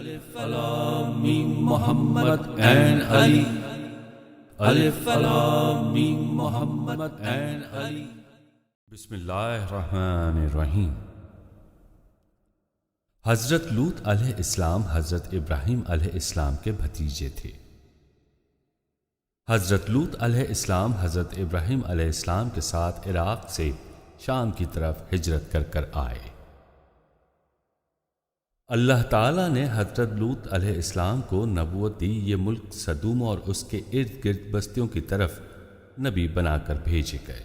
Alif Lam Mim Muhammad and Ali. Alif Lam Mim Muhammad and Ali. Bismillahirrahmanirrahim. حضرت لوط علیہ السلام حضرت ابراہیم علیہ السلام کے بھتیجے تھے۔ حضرت لوط علیہ السلام حضرت ابراہیم علیہ السلام کے ساتھ عراق سے شام کی طرف ہجرت کر آئے۔ اللہ تعالیٰ نے حضرت لوط علیہ السلام کو نبوت دی، یہ ملک سدوم اور اس کے ارد گرد بستیوں کی طرف نبی بنا کر بھیجے گئے۔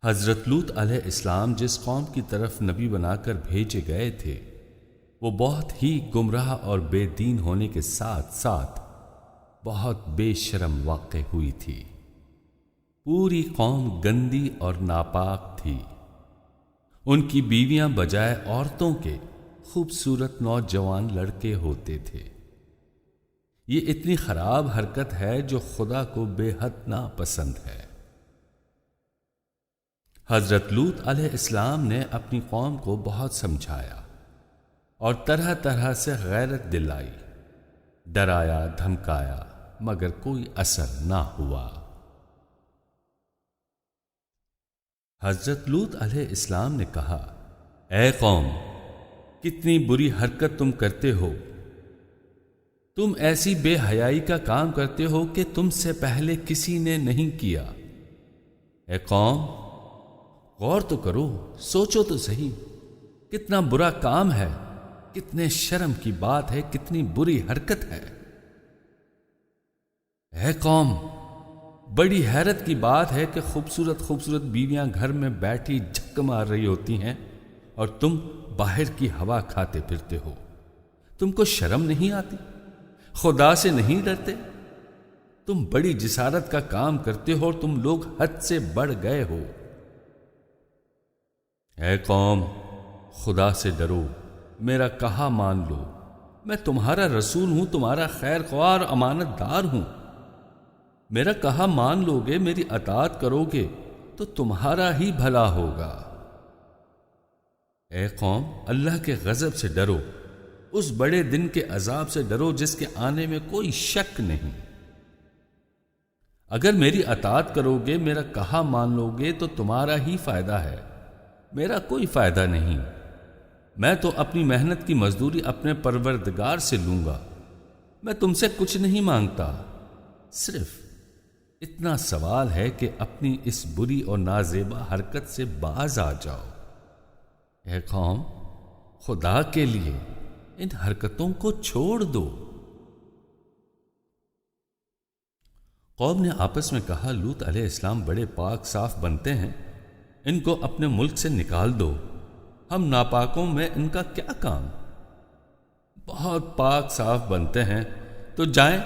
حضرت لوط علیہ السلام جس قوم کی طرف نبی بنا کر بھیجے گئے تھے وہ بہت ہی گمراہ اور بے دین ہونے کے ساتھ ساتھ بہت بے شرم واقع ہوئی تھی۔ پوری قوم گندی اور ناپاک تھی۔ ان کی بیویاں بجائے عورتوں کے خوبصورت نوجوان لڑکے ہوتے تھے۔ یہ اتنی خراب حرکت ہے جو خدا کو بے حد ناپسند ہے۔ حضرت لوط علیہ السلام نے اپنی قوم کو بہت سمجھایا اور طرح طرح سے غیرت دلائی، ڈرایا دھمکایا، مگر کوئی اثر نہ ہوا۔ حضرت لوط علیہ السلام نے کہا، اے قوم، کتنی بری حرکت تم کرتے ہو۔ تم ایسی بے حیائی کا کام کرتے ہو کہ تم سے پہلے کسی نے نہیں کیا۔ اے قوم، غور تو کرو، سوچو تو صحیح، کتنا برا کام ہے، کتنے شرم کی بات ہے، کتنی بری حرکت ہے۔ اے قوم، بڑی حیرت کی بات ہے کہ خوبصورت خوبصورت بیویاں گھر میں بیٹھی جھک مار رہی ہوتی ہیں اور تم باہر کی ہوا کھاتے پھرتے ہو۔ تم کو شرم نہیں آتی؟ خدا سے نہیں ڈرتے؟ تم بڑی جسارت کا کام کرتے ہو اور تم لوگ حد سے بڑھ گئے ہو۔ اے قوم، خدا سے ڈرو، میرا کہا مان لو، میں تمہارا رسول ہوں، تمہارا خیر خواہ اور امانت دار ہوں۔ میرا کہا مان لو گے، میری اطاعت کرو گے تو تمہارا ہی بھلا ہوگا۔ اے قوم، اللہ کے غضب سے ڈرو، اس بڑے دن کے عذاب سے ڈرو جس کے آنے میں کوئی شک نہیں۔ اگر میری اطاعت کرو گے، میرا کہا مان لو گے تو تمہارا ہی فائدہ ہے، میرا کوئی فائدہ نہیں۔ میں تو اپنی محنت کی مزدوری اپنے پروردگار سے لوں گا، میں تم سے کچھ نہیں مانگتا، صرف اتنا سوال ہے کہ اپنی اس بری اور نازیبا حرکت سے باز آ جاؤ۔ اے قوم، خدا کے لیے ان حرکتوں کو چھوڑ دو۔ قوم نے آپس میں کہا، لوط علیہ السلام بڑے پاک صاف بنتے ہیں، ان کو اپنے ملک سے نکال دو، ہم ناپاکوں میں ان کا کیا کام؟ بہت پاک صاف بنتے ہیں تو جائیں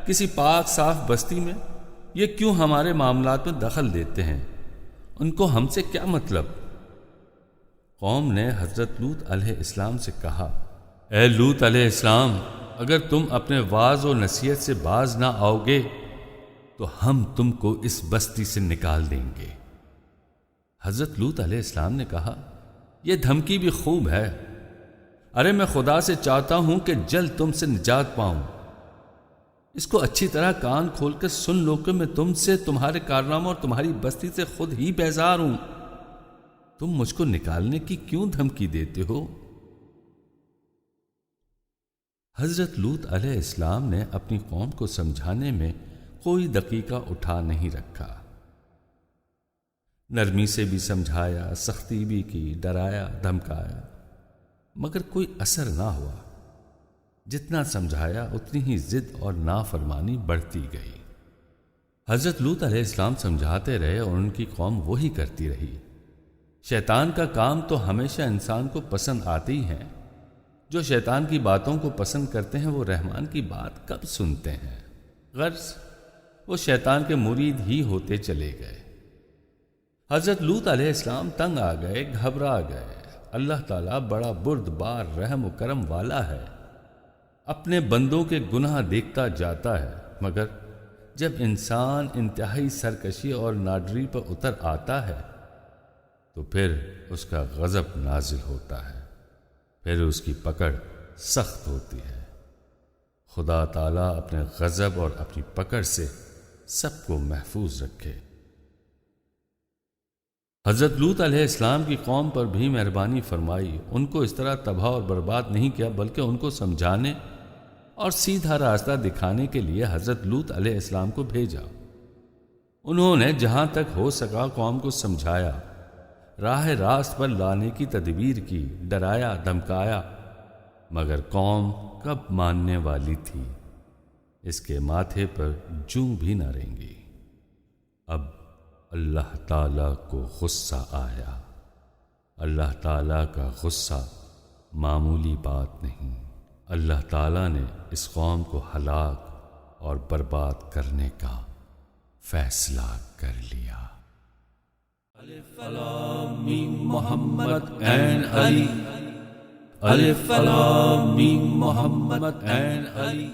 کسی پاک صاف بستی میں، یہ کیوں ہمارے معاملات میں دخل دیتے ہیں؟ ان کو ہم سے کیا مطلب؟ قوم نے حضرت لوط علیہ السلام سے کہا، اے لوط علیہ السلام، اگر تم اپنے وعظ و نصیحت سے باز نہ آؤ گے تو ہم تم کو اس بستی سے نکال دیں گے۔ حضرت لوط علیہ السلام نے کہا، یہ دھمکی بھی خوب ہے، ارے میں خدا سے چاہتا ہوں کہ جلد تم سے نجات پاؤں۔ اس کو اچھی طرح کان کھول کر سن لو کہ میں تم سے، تمہارے کارناموں اور تمہاری بستی سے خود ہی بیزار ہوں۔ تم مجھ کو نکالنے کی کیوں دھمکی دیتے ہو؟ حضرت لوط علیہ السلام نے اپنی قوم کو سمجھانے میں کوئی دقیقہ اٹھا نہیں رکھا، نرمی سے بھی سمجھایا، سختی بھی کی، ڈرایا دھمکایا، مگر کوئی اثر نہ ہوا۔ جتنا سمجھایا اتنی ہی ضد اور نافرمانی بڑھتی گئی۔ حضرت لوط علیہ السلام سمجھاتے رہے اور ان کی قوم وہی کرتی رہی۔ شیطان کا کام تو ہمیشہ انسان کو پسند آتے ہی ہیں، جو شیطان کی باتوں کو پسند کرتے ہیں وہ رحمان کی بات کب سنتے ہیں؟ غرض وہ شیطان کے مرید ہی ہوتے چلے گئے۔ حضرت لوط علیہ السلام تنگ آ گئے، گھبرا گئے۔ اللہ تعالیٰ بڑا بردبار رحم و کرم والا ہے، اپنے بندوں کے گناہ دیکھتا جاتا ہے، مگر جب انسان انتہائی سرکشی اور ناڈری پر اتر آتا ہے تو پھر اس کا غضب نازل ہوتا ہے، پھر اس کی پکڑ سخت ہوتی ہے۔ خدا تعالیٰ اپنے غضب اور اپنی پکڑ سے سب کو محفوظ رکھے۔ حضرت لوط علیہ السلام کی قوم پر بھی مہربانی فرمائی، ان کو اس طرح تباہ اور برباد نہیں کیا، بلکہ ان کو سمجھانے اور سیدھا راستہ دکھانے کے لیے حضرت لوط علیہ السلام کو بھیجا۔ انہوں نے جہاں تک ہو سکا قوم کو سمجھایا، راہ راست پر لانے کی تدبیر کی، ڈرایا دھمکایا، مگر قوم کب ماننے والی تھی، اس کے ماتھے پر جوں بھی نہ رہیں گی۔ اب اللہ تعالیٰ کو غصہ آیا۔ اللہ تعالیٰ کا غصہ معمولی بات نہیں۔ اللہ تعالیٰ نے اس قوم کو ہلاک اور برباد کرنے کا فیصلہ کر لیا۔ الف لام میم محمد این علی، الف لام میم محمد این علی۔